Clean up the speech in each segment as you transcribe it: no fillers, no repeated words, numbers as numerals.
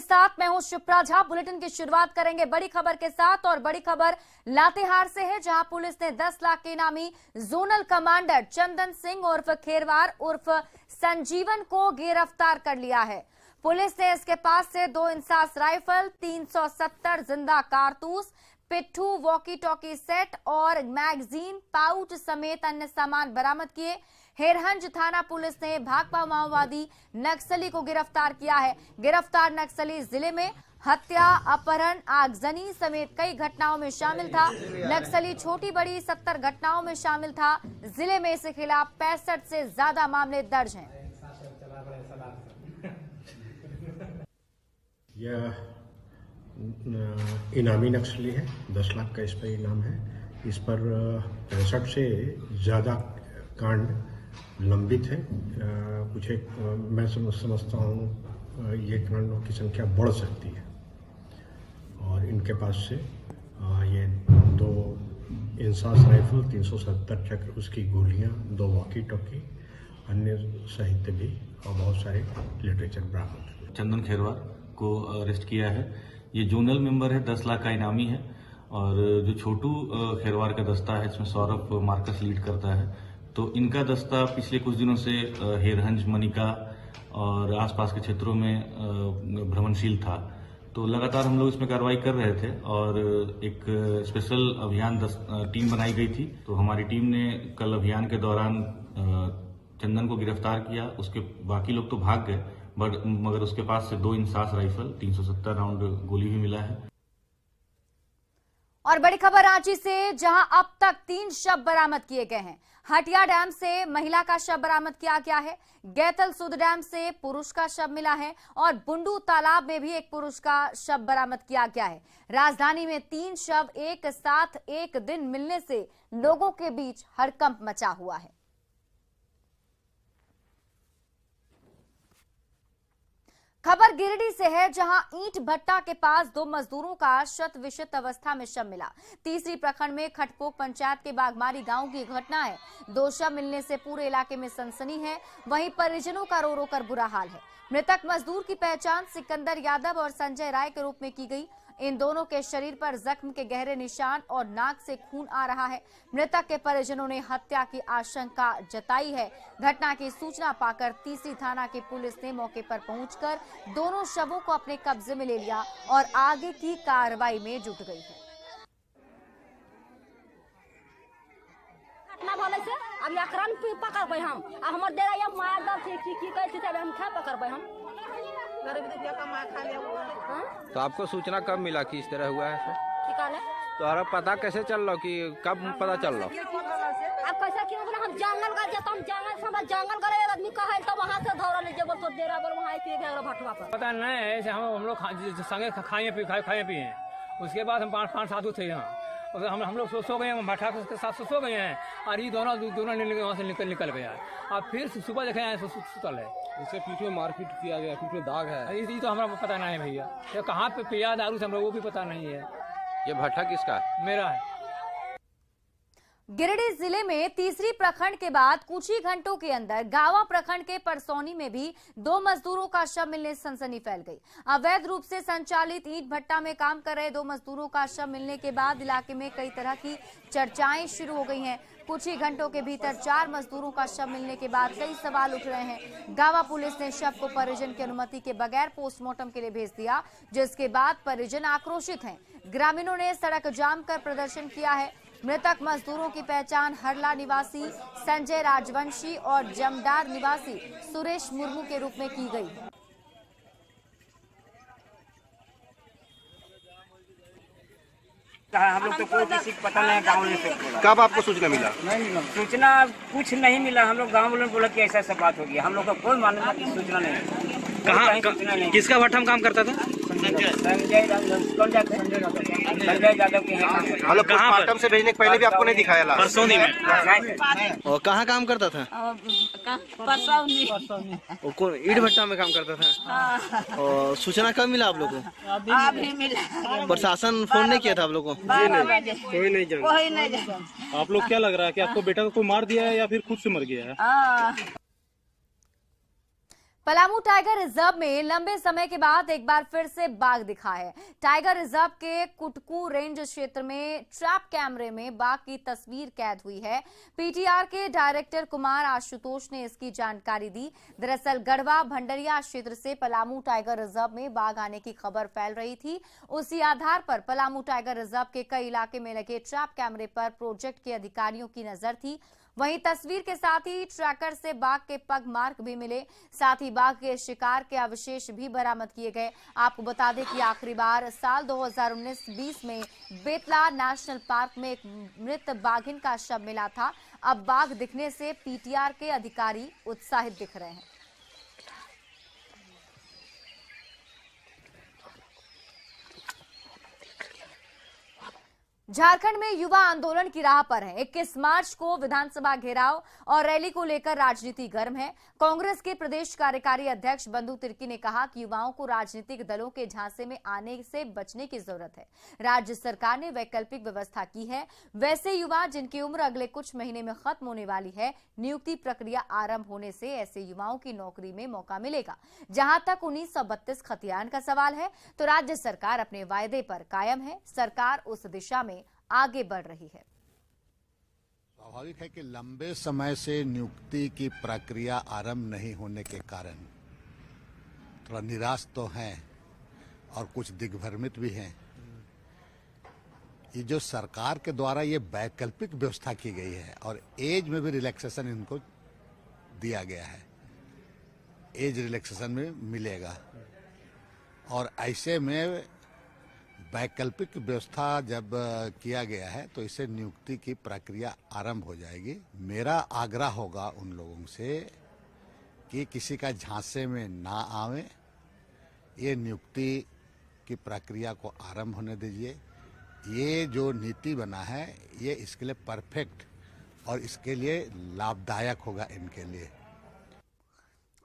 साथ मैं हूं शिप्रा झा। बुलेटिन की शुरुआत करेंगे बड़ी खबर के साथ और बड़ी खबर लातेहार से है, जहां पुलिस ने 10 लाख के इनामी जोनल कमांडर चंदन सिंह उर्फ खेरवार उर्फ संजीवन को गिरफ्तार कर लिया है। पुलिस ने इसके पास से 2 इंसास राइफल, 370 जिंदा कारतूस, पिट्ठू, वॉकी टॉकी सेट और मैगजीन पाउच समेत अन्य सामान बरामद किए। हेरहंज थाना पुलिस ने भाकपा माओवादी नक्सली को गिरफ्तार किया है। गिरफ्तार नक्सली जिले में हत्या, अपहरण, आगजनी समेत कई घटनाओं में शामिल था। नक्सली छोटी बड़ी 70 घटनाओं में शामिल था। जिले में इसके खिलाफ 65 से ज्यादा मामले दर्ज हैं। यह इनामी नक्सली है, 10 लाख का इस पर इनाम है। इस पर 65 से ज़्यादा कांड लंबित है। कुछ एक मैं समझता हूँ ये कांडों की संख्या बढ़ सकती है। और इनके पास से ये 2 इंसास राइफल, 370 चक्र उसकी गोलियाँ, 2 वॉकी टॉकी, अन्य साहित्य भी और बहुत सारे लिटरेचर बरामद। चंदन खेरवार को अरेस्ट किया है। ये जोनल मेंबर है, 10 लाख का इनामी है। और जो छोटू खेरवार का दस्ता है, इसमें सौरभ मार्कस लीड करता है। तो इनका दस्ता पिछले कुछ दिनों से हेरहंज, मनिका और आसपास के क्षेत्रों में भ्रमणशील था। तो लगातार हम लोग इसमें कार्रवाई कर रहे थे और एक स्पेशल अभियान टीम बनाई गई थी। तो हमारी टीम ने कल अभियान के दौरान चंदन को गिरफ्तार किया। उसके बाकी लोग तो भाग गए, मगर उसके पास से 2 इंसास राइफल, 370 राउंड गोली भी मिला है। और बड़ी खबर रांची से, जहां अब तक 3 शव बरामद किए गए हैं। हटिया डैम से महिला का शव बरामद किया गया है। गैतल सुध डैम से पुरुष का शव मिला है और बुंडू तालाब में भी एक पुरुष का शव बरामद किया गया है। राजधानी में 3 शव एक साथ एक दिन मिलने से लोगों के बीच हड़कंप मचा हुआ है। खबर गिरिडीह से है, जहां ईंट भट्टा के पास 2 मजदूरों का शत विशत अवस्था में शव मिला। तीसरी प्रखंड में खटपोक पंचायत के बागमारी गांव की घटना है। 2 शव मिलने से पूरे इलाके में सनसनी है। वहीं परिजनों का रो रो कर बुरा हाल है। मृतक मजदूर की पहचान सिकंदर यादव और संजय राय के रूप में की गई। इन दोनों के शरीर पर जख्म के गहरे निशान और नाक से खून आ रहा है। मृतक के परिजनों ने हत्या की आशंका जताई है। घटना की सूचना पाकर तीसरी थाना की पुलिस ने मौके पर पहुंचकर दोनों शवों को अपने कब्जे में ले लिया और आगे की कार्रवाई में जुट गई है। अब एकरन पकड़बै हम आ हमर डेरा या मार दल छै की कहै छै तब हम खा पकड़बै हम गरीब दुखिया का मार खा लिया। तो आपको सूचना कब मिला कि इस तरह हुआ है सर? ठीक है। तो हमारा पता कैसे चल रहा कि कब पता चल रहा? अब कैसा क्यों बोला हम जंगल का जत हम जंगल करे आदमी कहै तो वहां से धौरा ले जबर तो डेरा पर वहां के घेरा भटवा पर पता नहीं है। ऐसे हम लोग संगे खाए पिए हैं। उसके बाद हम 5 साधु थे यहाँ और हम लोग सो गए हैं। भट्टा के साथ सो गए हैं और ये दोनों वहाँ से निकल गया। अब फिर सुबह देखे हैं सुतल है। इसे पीठ में मारपीट किया गया, पीठ में दाग है। ये तो हमारा पता नहीं है भैया, ये कहाँ पे पिया दारू से हम लोग वो भी पता नहीं है। ये भट्टा किसका है? मेरा है। गिरिडीह जिले में तीसरी प्रखंड के बाद कुछ ही घंटों के अंदर गावा प्रखंड के परसौनी में भी 2 मजदूरों का शव मिलने से सनसनी फैल गई। अवैध रूप से संचालित ईंट भट्टा में काम कर रहे 2 मजदूरों का शव मिलने के बाद इलाके में कई तरह की चर्चाएं शुरू हो गई हैं। कुछ ही घंटों के भीतर 4 मजदूरों का शव मिलने के बाद कई सवाल उठ रहे हैं। गावा पुलिस ने शव को परिजन की अनुमति के बगैर पोस्टमार्टम के लिए भेज दिया, जिसके बाद परिजन आक्रोशित हैं। ग्रामीणों ने सड़क जाम कर प्रदर्शन किया है। मृतक मजदूरों की पहचान हरला निवासी संजय राजवंशी और जमदार निवासी सुरेश मुर्मू के रूप में की गई। हम लोग तो कोई किसी को पता नहीं, गाँव में कब आपको सूचना मिला? सूचना कुछ नहीं मिला। हम लोग गाँव वालों ने बोला कि ऐसा सब बात हो गया। हम लोग का कोई मालूम की सूचना नहीं। कहाँ किसका भट्टा में काम करता था? संजय यादव के यहाँ। हम लोग पोस्टमार्टम से भेजने के पहले भी आपको नहीं दिखाया ला? परसौनी में। और कहाँ काम करता था? परसौनी। ईंट भट्टा में काम करता था। और सूचना कब मिला आप लोग को? अभी मिला। प्रशासन फोन नहीं किया था आप लोग को? कोई नहीं जाना। आप लोग क्या लग रहा है कि आपको बेटा को कोई मार दिया है या फिर खुद से मर गया है? पलामू टाइगर रिजर्व में लंबे समय के बाद एक बार फिर से बाघ दिखा है। टाइगर रिजर्व के कुटकू रेंज क्षेत्र में ट्रैप कैमरे में बाघ की तस्वीर कैद हुई है। पीटीआर के डायरेक्टर कुमार आशुतोष ने इसकी जानकारी दी। दरअसल गढ़वा भंडरिया क्षेत्र से पलामू टाइगर रिजर्व में बाघ आने की खबर फैल रही थी। उसी आधार पर पलामू टाइगर रिजर्व के कई इलाके में लगे ट्रैप कैमरे पर प्रोजेक्ट के अधिकारियों की नजर थी। वहीं तस्वीर के साथ ही ट्रैकर से बाघ के पग मार्क भी मिले, साथ ही बाघ के शिकार के अवशेष भी बरामद किए गए। आपको बता दें कि आखिरी बार साल 2019-20 में बेतला नेशनल पार्क में एक मृत बाघिन का शव मिला था। अब बाघ दिखने से पीटीआर के अधिकारी उत्साहित दिख रहे हैं। झारखंड में युवा आंदोलन की राह पर है। 21 मार्च को विधानसभा घेराव और रैली को लेकर राजनीति गर्म है। कांग्रेस के प्रदेश कार्यकारी अध्यक्ष बंधु तिर्की ने कहा कि युवाओं को राजनीतिक दलों के झांसे में आने से बचने की जरूरत है। राज्य सरकार ने वैकल्पिक व्यवस्था की है। वैसे युवा जिनकी उम्र अगले कुछ महीने में खत्म होने वाली है, नियुक्ति प्रक्रिया आरंभ होने से ऐसे युवाओं की नौकरी में मौका मिलेगा। जहां तक 1932 खतियान का सवाल है, तो राज्य सरकार अपने वायदे पर कायम है। सरकार उस दिशा में आगे बढ़ रही है। स्वाभाविक है कि लंबे समय से नियुक्ति की प्रक्रिया आरंभ नहीं होने के कारण थोड़ा निराश तो हैं और कुछ दिग्भ्रमित भी हैं। ये जो सरकार के द्वारा ये वैकल्पिक व्यवस्था की गई है और एज में भी रिलैक्सेशन इनको दिया गया है, एज रिलैक्सेशन में मिलेगा और ऐसे में वैकल्पिक व्यवस्था जब किया गया है तो इससे नियुक्ति की प्रक्रिया आरंभ हो जाएगी। मेरा आग्रह होगा उन लोगों से कि किसी का झांसे में ना आवे, ये नियुक्ति की प्रक्रिया को आरंभ होने दीजिए। ये जो नीति बना है ये इसके लिए परफेक्ट और इसके लिए लाभदायक होगा इनके लिए।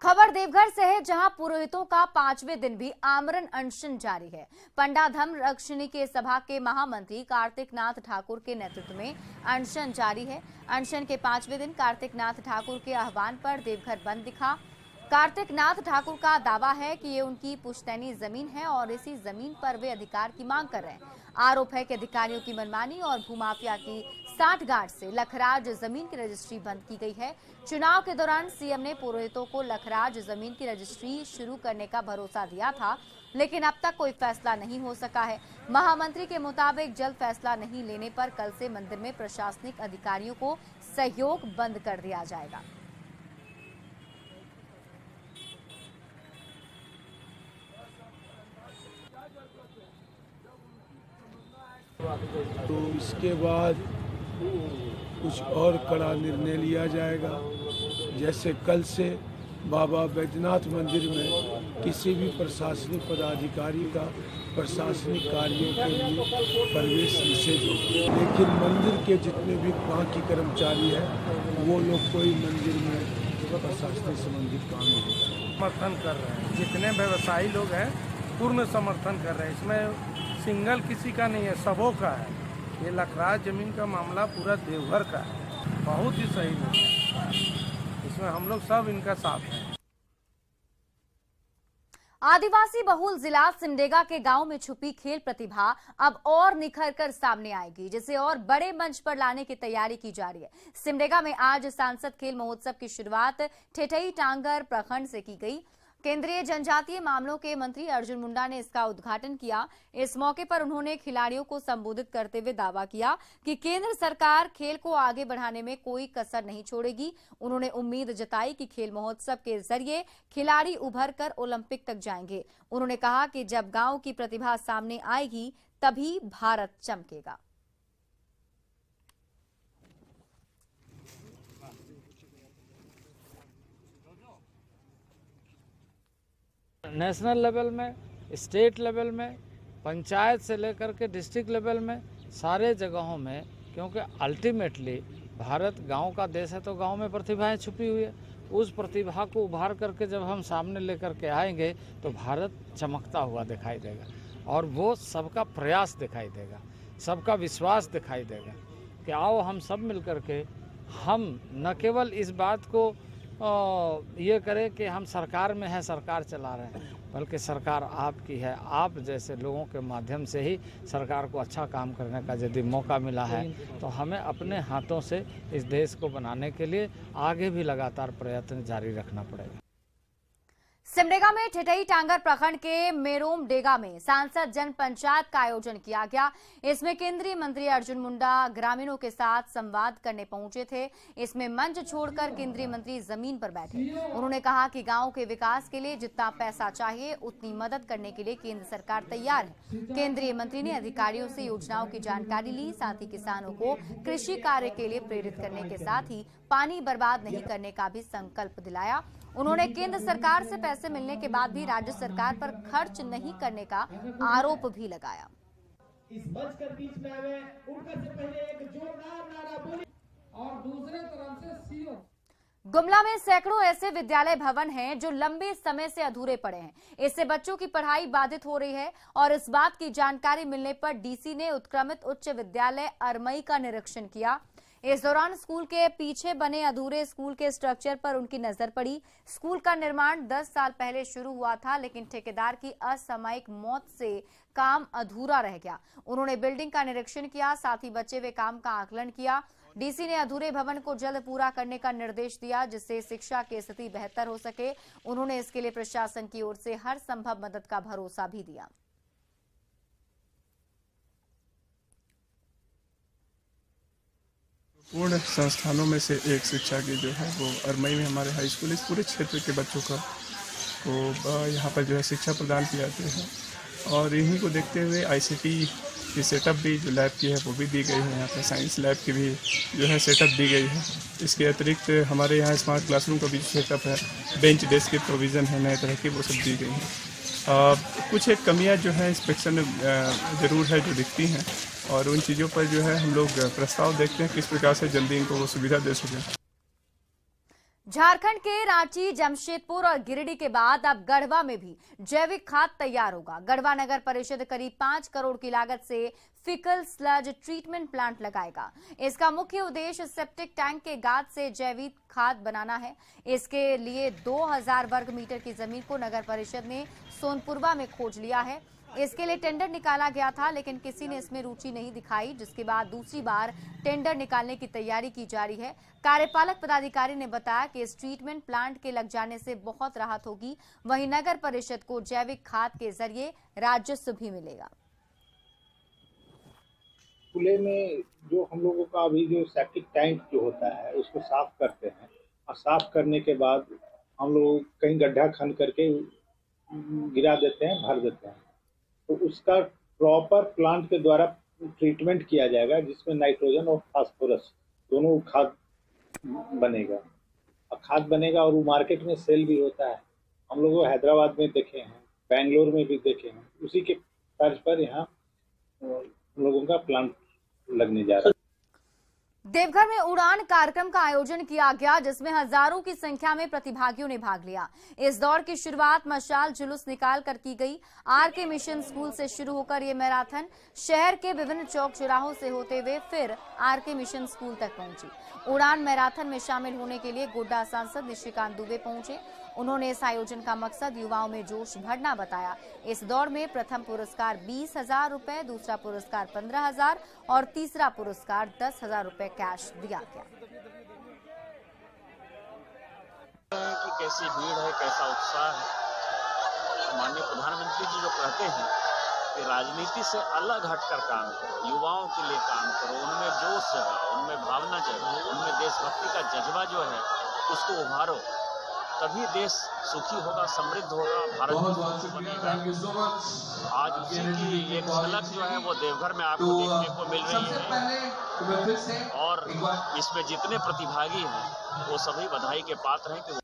खबर देवघर से है, जहां पुरोहितों का 5वें दिन भी आमरण अनशन जारी है। पंडा धर्म रक्षिणी के सभा के महामंत्री कार्तिक नाथ ठाकुर के नेतृत्व में अनशन जारी है। अनशन के 5वें दिन कार्तिक नाथ ठाकुर के आह्वान पर देवघर बंद दिखा। कार्तिक नाथ ठाकुर का दावा है कि ये उनकी पुश्तैनी जमीन है और इसी जमीन पर वे अधिकार की मांग कर रहे हैं। आरोप है कि अधिकारियों की मनमानी और भूमाफिया की साठगांठ से लखराज जमीन की रजिस्ट्री बंद की गई है। चुनाव के दौरान सीएम ने पुरोहितों को लखराज जमीन की रजिस्ट्री शुरू करने का भरोसा दिया था, लेकिन अब तक कोई फैसला नहीं हो सका है। महामंत्री के मुताबिक जल्द फैसला नहीं लेने पर कल से मंदिर में प्रशासनिक अधिकारियों को सहयोग बंद कर दिया जाएगा। तो इसके बाद कुछ और कड़ा निर्णय लिया जाएगा। जैसे कल से बाबा बैद्यनाथ मंदिर में किसी भी प्रशासनिक पदाधिकारी का प्रशासनिक कार्यों के लिए प्रवेश निषेध होगा, लेकिन मंदिर के जितने भी बाकी कर्मचारी हैं वो लोग कोई मंदिर में प्रशासनिक संबंधित काम नहीं समर्थन कर रहे हैं। जितने व्यवसायी लोग हैं पूर्ण समर्थन कर रहे हैं। इसमें सिंगल किसी का नहीं है, सबों का है। ये लखराज जमीन का मामला पूरा देवघर का है। बहुत ही सही है, इसमें हम लोग सब इनका साथ हैं। आदिवासी बहुल जिला सिमडेगा के गांव में छुपी खेल प्रतिभा अब और निखर कर सामने आएगी, जिसे और बड़े मंच पर लाने की तैयारी की जा रही है। सिमडेगा में आज सांसद खेल महोत्सव की शुरुआत ठेठई टांगर प्रखंड से की गई। केंद्रीय जनजातीय मामलों के मंत्री अर्जुन मुंडा ने इसका उद्घाटन किया। इस मौके पर उन्होंने खिलाड़ियों को संबोधित करते हुए दावा किया कि केंद्र सरकार खेल को आगे बढ़ाने में कोई कसर नहीं छोड़ेगी। उन्होंने उम्मीद जताई कि खेल महोत्सव के जरिए खिलाड़ी उभर कर ओलंपिक तक जाएंगे। उन्होंने कहा कि जब गांव की प्रतिभा सामने आएगी तभी भारत चमकेगा। नेशनल लेवल में, स्टेट लेवल में, पंचायत से लेकर के डिस्ट्रिक्ट लेवल में, सारे जगहों में, क्योंकि अल्टीमेटली भारत गांव का देश है तो गांव में प्रतिभाएं छुपी हुई है। उस प्रतिभा को उभार करके जब हम सामने लेकर के आएंगे तो भारत चमकता हुआ दिखाई देगा और वो सबका प्रयास दिखाई देगा, सबका विश्वास दिखाई देगा कि आओ हम सब मिल करके हम न केवल इस बात को ये करें कि हम सरकार में हैं, सरकार चला रहे हैं, बल्कि सरकार आपकी है। आप जैसे लोगों के माध्यम से ही सरकार को अच्छा काम करने का यदि मौका मिला है तो हमें अपने हाथों से इस देश को बनाने के लिए आगे भी लगातार प्रयत्न जारी रखना पड़ेगा। सिमडेगा में ठिठई टांगर प्रखंड के मेरोम डेगा में सांसद जन पंचायत का आयोजन किया गया। इसमें केंद्रीय मंत्री अर्जुन मुंडा ग्रामीणों के साथ संवाद करने पहुंचे थे। इसमें मंच छोड़कर केंद्रीय मंत्री जमीन पर बैठे। उन्होंने कहा कि गांव के विकास के लिए जितना पैसा चाहिए उतनी मदद करने के लिए केंद्र सरकार तैयार है। केंद्रीय मंत्री ने अधिकारियों से योजनाओं की जानकारी ली, साथ ही किसानों को कृषि कार्य के लिए प्रेरित करने के साथ ही पानी बर्बाद नहीं करने का भी संकल्प दिलाया। उन्होंने केंद्र सरकार से पैसे मिलने के बाद भी राज्य सरकार पर खर्च नहीं करने का आरोप भी लगाया। इस मंच के बीच में आवे, उनका से पहले एक जोरदार नारा बोली और दूसरे तरफ से सीओ। गुमला में सैकड़ों ऐसे विद्यालय भवन हैं जो लंबे समय से अधूरे पड़े हैं। इससे बच्चों की पढ़ाई बाधित हो रही है और इस बात की जानकारी मिलने पर डीसी ने उत्क्रमित उच्च विद्यालय अरमई का निरीक्षण किया। इस दौरान स्कूल के पीछे बने अधूरे स्कूल के स्ट्रक्चर पर उनकी नजर पड़ी। स्कूल का निर्माण 10 साल पहले शुरू हुआ था, लेकिन ठेकेदार की असामयिक मौत से काम अधूरा रह गया। उन्होंने बिल्डिंग का निरीक्षण किया, साथ ही बचे हुए काम का आकलन किया। डीसी ने अधूरे भवन को जल्द पूरा करने का निर्देश दिया, जिससे शिक्षा की स्थिति बेहतर हो सके। उन्होंने इसके लिए प्रशासन की ओर से हर संभव मदद का भरोसा भी दिया। पूर्ण संस्थानों में से एक शिक्षा की जो है वो अरमई में हमारे हाई स्कूल इस पूरे क्षेत्र के बच्चों को यहाँ पर जो है शिक्षा प्रदान की जाती है। और इन्हीं को देखते हुए आईसीटी की सेटअप भी जो लैब की है वो भी दी गई है। यहाँ पर साइंस लैब की भी जो है सेटअप दी गई है। इसके अतिरिक्त हमारे यहाँ स्मार्ट क्लासरूम का भी सेटअप है, बेंच डेस्क की प्रोविज़न है नए तरह की, वो सब दी गई है। कुछ एक कमियाँ जो है इंस्पेक्शन में ज़रूर है जो दिखती हैं, और उन चीज़ों पर जो है हम लोग प्रस्ताव देखते हैं किस प्रकार से जल्दी इनको वो सुविधा दे सकें। झारखंड के रांची, जमशेदपुर और गिरिडीह के बाद अब गढ़वा में भी जैविक खाद तैयार होगा। गढ़वा नगर परिषद करीब 5 करोड़ की लागत से फिकल स्लज ट्रीटमेंट प्लांट लगाएगा। इसका मुख्य उद्देश्य सेप्टिक टैंक के गाद से जैविक खाद बनाना है। इसके लिए 2000 वर्ग मीटर की जमीन को नगर परिषद ने सोनपुरवा में खोज लिया है। इसके लिए टेंडर निकाला गया था, लेकिन किसी ने इसमें रुचि नहीं दिखाई, जिसके बाद दूसरी बार टेंडर निकालने की तैयारी की जा रही है। कार्यपालक पदाधिकारी ने बताया कि इस ट्रीटमेंट प्लांट के लग जाने से बहुत राहत होगी। वहीं नगर परिषद को जैविक खाद के जरिए राजस्व भी मिलेगा। खुले में जो हम लोगों का अभी जो सेप्टिक टैंक जो होता है उसको साफ करते हैं, और साफ करने के बाद हम लोग कहीं गड्ढा खन करके गिरा देते हैं, भर देते हैं। तो उसका प्रॉपर प्लांट के द्वारा ट्रीटमेंट किया जाएगा, जिसमें नाइट्रोजन और फास्फोरस दोनों खाद बनेगा। और खाद बनेगा और वो मार्केट में सेल भी होता है। हम लोग हैदराबाद में देखे हैं, बेंगलोर में भी देखे हैं। उसी के तर्ज पर यहाँ लोगों का प्लांट लगने जा रहा है। देवघर में उड़ान कार्यक्रम का आयोजन किया गया, जिसमें हजारों की संख्या में प्रतिभागियों ने भाग लिया। इस दौड़ की शुरुआत मशाल जुलूस निकाल कर की गई। आरके मिशन स्कूल से शुरू होकर ये मैराथन शहर के विभिन्न चौक चौराहों से होते हुए फिर आरके मिशन स्कूल तक पहुंची। उड़ान मैराथन में शामिल होने के लिए गोड्डा सांसद निशिकांत दुबे पहुंचे। उन्होंने इस आयोजन का मकसद युवाओं में जोश भरना बताया। इस दौड़ में प्रथम पुरस्कार 20,000 रुपए, दूसरा पुरस्कार 15,000 और तीसरा पुरस्कार 10,000 रुपए कैश दिया गया। कि कैसी भीड़ है, कैसा उत्साह है। माननीय प्रधानमंत्री जी जो कहते हैं कि राजनीति से अलग हटकर काम करो, युवाओं के लिए काम करो, उनमें जोश जगाओ, उनमें भावना जगाओ, उनमें देशभक्ति का जज्बा जो है उसको उभारो, तभी देश सुखी होगा, समृद्ध होगा, भारत बनेगा। आज उसी की एक झलक जो है वो देवघर में आपको देखने को मिल रही है, और इसमें जितने प्रतिभागी हैं वो सभी बधाई के पात्र हैं कि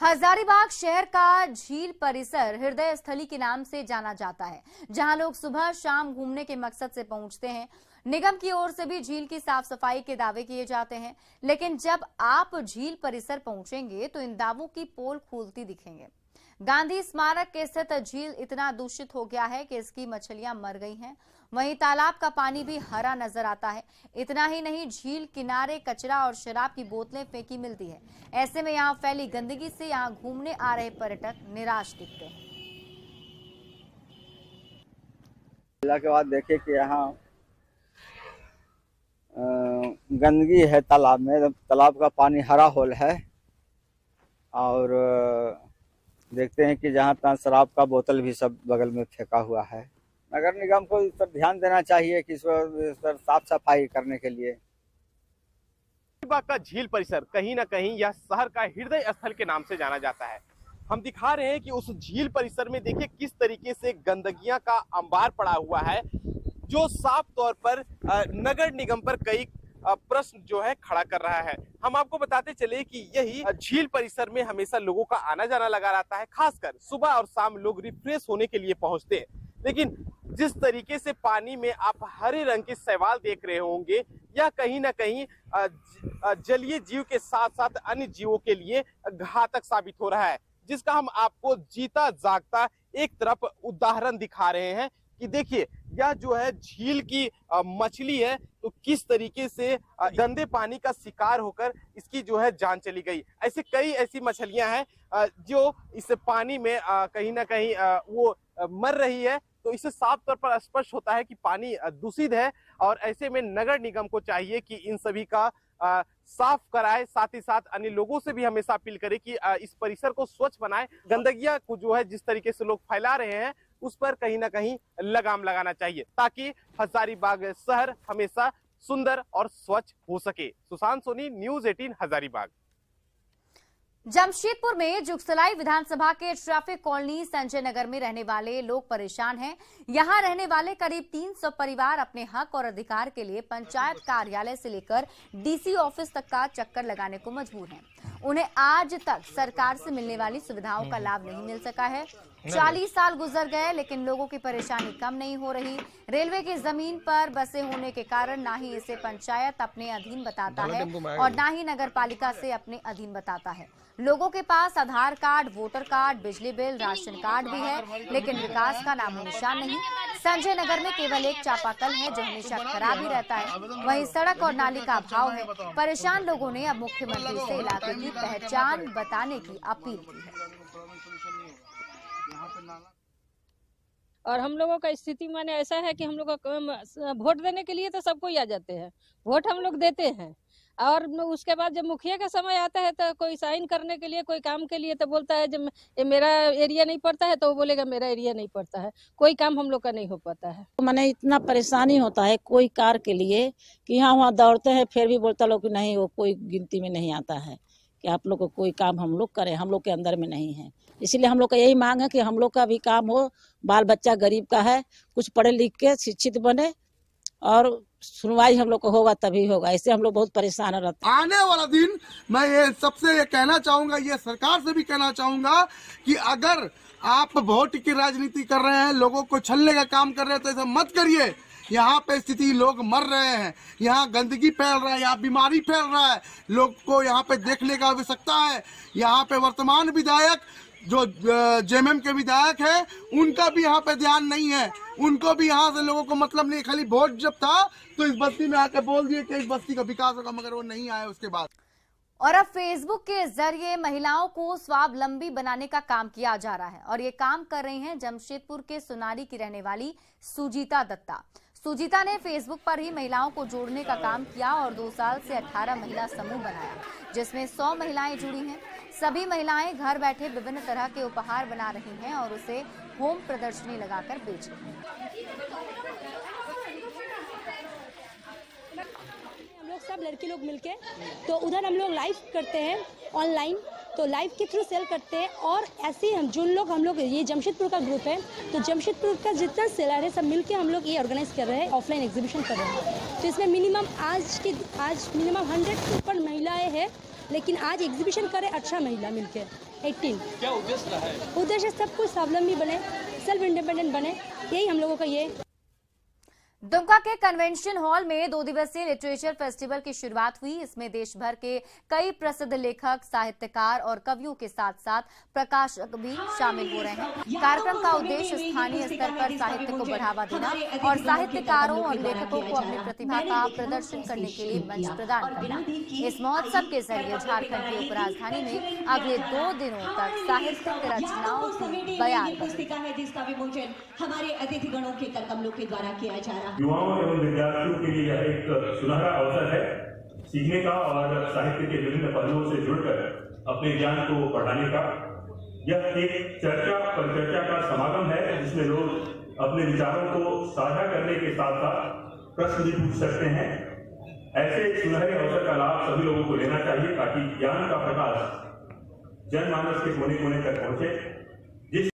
हजारीबाग शहर का झील परिसर हृदय स्थली के नाम से जाना जाता है, जहां लोग सुबह शाम घूमने के मकसद से पहुंचते हैं। निगम की ओर से भी झील की साफ सफाई के दावे किए जाते हैं, लेकिन जब आप झील परिसर पहुंचेंगे तो इन दावों की पोल खुलती दिखेंगे। गांधी स्मारक के स्थित झील इतना दूषित हो गया है कि इसकी मछलियां मर गई हैं। वहीं तालाब का पानी भी हरा नजर आता है। इतना ही नहीं, झील किनारे कचरा और शराब की बोतलें फेंकी मिलती है। ऐसे में यहां फैली गंदगी से यहां घूमने आ रहे पर्यटक निराश दिखते हैं। के बाद देखे कि यहाँ गंदगी है तालाब में। तालाब का पानी हरा होल है और देखते हैं कि जहाँ तहाँ शराब का बोतल भी सब बगल में फेंका हुआ है। नगर निगम को इस पर ध्यान देना चाहिए कि इस पर साफ सफाई करने के लिए। का झील परिसर कहीं ना कहीं यह शहर का हृदय स्थल के नाम से जाना जाता है। हम दिखा रहे हैं कि उस झील परिसर में देखिए किस तरीके से गंदगियां का अंबार पड़ा हुआ है, जो साफ तौर पर नगर निगम पर कई प्रश्न जो है खड़ा कर रहा है। हम आपको बताते चले कि यही झील परिसर में हमेशा लोगों का आना जाना लगा रहता है। खासकर सुबह और शाम लोग रिफ्रेश होने के लिए पहुंचते हैं। लेकिन जिस तरीके से पानी में आप हरे रंग के शैवाल देख रहे होंगे, यह कहीं ना कहीं जलीय जीव के साथ साथ अन्य जीवों के लिए घातक साबित हो रहा है, जिसका हम आपको जीता जागता एक तरफ उदाहरण दिखा रहे हैं कि देखिए यह जो है झील की मछली है, तो किस तरीके से गंदे पानी का शिकार होकर इसकी जो है जान चली गई। ऐसे कई ऐसी मछलियां हैं जो इस पानी में कहीं ना कहीं वो मर रही है। तो इससे साफ तौर पर स्पष्ट होता है कि पानी दूषित है और ऐसे में नगर निगम को चाहिए कि इन सभी का साफ कराए, साथ ही साथ अन्य लोगों से भी हमेशा अपील करे कि इस परिसर को स्वच्छ बनाए। गंदगियां को जो है जिस तरीके से लोग फैला रहे हैं उस पर कहीं ना कहीं लगाम लगाना चाहिए, ताकि हजारीबाग शहर हमेशा सुंदर और स्वच्छ हो सके। सुशांत सोनी, न्यूज़ 18 हजारीबाग। जमशेदपुर में जुगसलाई विधानसभा के ट्रैफिक कॉलोनी संजय नगर में रहने वाले लोग परेशान हैं। यहां रहने वाले करीब 300 परिवार अपने हक और अधिकार के लिए पंचायत कार्यालय से लेकर डीसी ऑफिस तक का चक्कर लगाने को मजबूर हैं। उन्हें आज तक सरकार से मिलने वाली सुविधाओं का लाभ नहीं मिल सका है। 40 साल गुजर गए लेकिन लोगों की परेशानी कम नहीं हो रही। रेलवे की जमीन पर बसे होने के कारण ना ही इसे पंचायत अपने अधीन बताता है और ना ही नगर पालिका से अपने अधीन बताता है। लोगों के पास आधार कार्ड, वोटर कार्ड, बिजली बिल, राशन कार्ड भी है, लेकिन विकास का नामो निशान नहीं। संजय नगर में केवल एक चापाकल है जो हमेशा खराब ही रहता है। वहीं सड़क और नाली का अभाव है। परेशान लोगों ने अब मुख्यमंत्री से इलाके की पहचान बताने की अपील की है। और हम लोगों का स्थिति माने ऐसा है कि हम लोग वोट देने के लिए तो सबको ही आ जाते हैं, वोट हम लोग देते हैं और उसके बाद जब मुखिया का समय आता है तो कोई साइन करने के लिए, कोई काम के लिए तो बोलता है जब मेरा एरिया नहीं पड़ता है तो वो बोलेगा मेरा एरिया नहीं पड़ता है। कोई काम हम लोग का नहीं हो पाता है। मैंने इतना परेशानी होता है कोई कार के लिए कि यहाँ वहाँ दौड़ते हैं, फिर भी बोलता लोग कि नहीं वो कोई गिनती में नहीं आता है कि आप लोग को कोई काम हम लोग करें, हम लोग के अंदर में नहीं है। इसीलिए हम लोग का यही मांग है कि हम लोग का भी काम हो। बाल बच्चा गरीब का है, कुछ पढ़े लिख के शिक्षित बने और सुनवाई हम लोग को होगा तभी होगा। ऐसे हम लोग बहुत परेशान रहते हैं। आने वाला दिन मैं ये सबसे ये कहना चाहूंगा, ये सरकार से भी कहना चाहूंगा कि अगर आप वोट की राजनीति कर रहे हैं, लोगों को छलने का काम कर रहे हैं तो ऐसा मत करिए। यहाँ पे स्थिति लोग मर रहे हैं, यहाँ गंदगी फैल रहा है, यहाँ बीमारी फैल रहा है। लोग को यहाँ पे देखने का आवश्यकता है। यहाँ पे वर्तमान विधायक जो जेएमएम के विधायक है उनका भी यहाँ पे ध्यान नहीं है। उनको भी यहाँ से लोगों को मतलब नहीं। खाली वोट जब था तो इस बस्ती में आकर बोल दिए कि इस बस्ती का विकास होगा, मगर वो नहीं आया उसके बाद। और अब फेसबुक के जरिए महिलाओं को स्वावलंबी बनाने का काम किया जा रहा है और ये काम कर रही हैं जमशेदपुर के सुनारी की रहने वाली सुजीता दत्ता। सुजीता ने फेसबुक पर ही महिलाओं को जोड़ने का काम किया और 2 साल से 18 महिला समूह बनाया, जिसमें 100 महिलाएं जुड़ी हैं। सभी महिलाएं घर बैठे विभिन्न तरह के उपहार बना रही हैं और उसे होम प्रदर्शनी लगाकर बेच रही हैं। हम लोग सब लड़की लोग मिलके तो उधर हम लोग लाइव करते हैं ऑनलाइन, तो लाइव के थ्रू सेल करते हैं। और ऐसे ही हम लोग ये जमशेदपुर का ग्रुप है, तो जमशेदपुर का जितना सेलर है सब मिलके हम लोग ये ऑर्गेनाइज कर रहे हैं, ऑफलाइन एग्जीबिशन कर रहे हैं। तो इसमें मिनिमम आज मिनिमम 100 से ऊपर महिलाएं हैं, लेकिन आज एग्जीबिशन करें 18 महिला मिलकर 18। क्या उद्देश्य है? उद्देश्य सब कुछ स्वावलंबी बने, सेल्फ इंडिपेंडेंट बने, यही हम लोगों का ये। दुमका के कन्वेंशन हॉल में 2 दिवसीय लिटरेचर फेस्टिवल की शुरुआत हुई। इसमें देश भर के कई प्रसिद्ध लेखक, साहित्यकार और कवियों के साथ साथ प्रकाशक भी शामिल हो रहे हैं। कार्यक्रम का उद्देश्य स्थानीय स्तर पर साहित्य को बढ़ावा देना और साहित्यकारों और लेखकों को अपनी प्रतिभा का प्रदर्शन करने के लिए मंच प्रदान करना। इस महोत्सव के जरिए झारखंड की उपराजधानी में अगले 2 दिनों तक साहित्यिक रचनाओं की बयान है, जिसका विमोचन हमारे अतिथिगणों के करकमलों के द्वारा किया जा रहा है। युवाओं एवं विद्यार्थियों के लिए यह एक सुनहरा अवसर है सीखने का और साहित्य के विभिन्न पहलुओं से जुड़कर अपने ज्ञान को बढ़ाने का। यह एक चर्चा परिचर्चा का समागम है जिसमें लोग अपने विचारों को साझा करने के साथ साथ प्रश्न भी पूछ सकते हैं। ऐसे सुनहरे अवसर का लाभ सभी लोगों को लेना चाहिए ताकि ज्ञान का प्रकाश जनमानस के कोने कोने तक पहुंचे।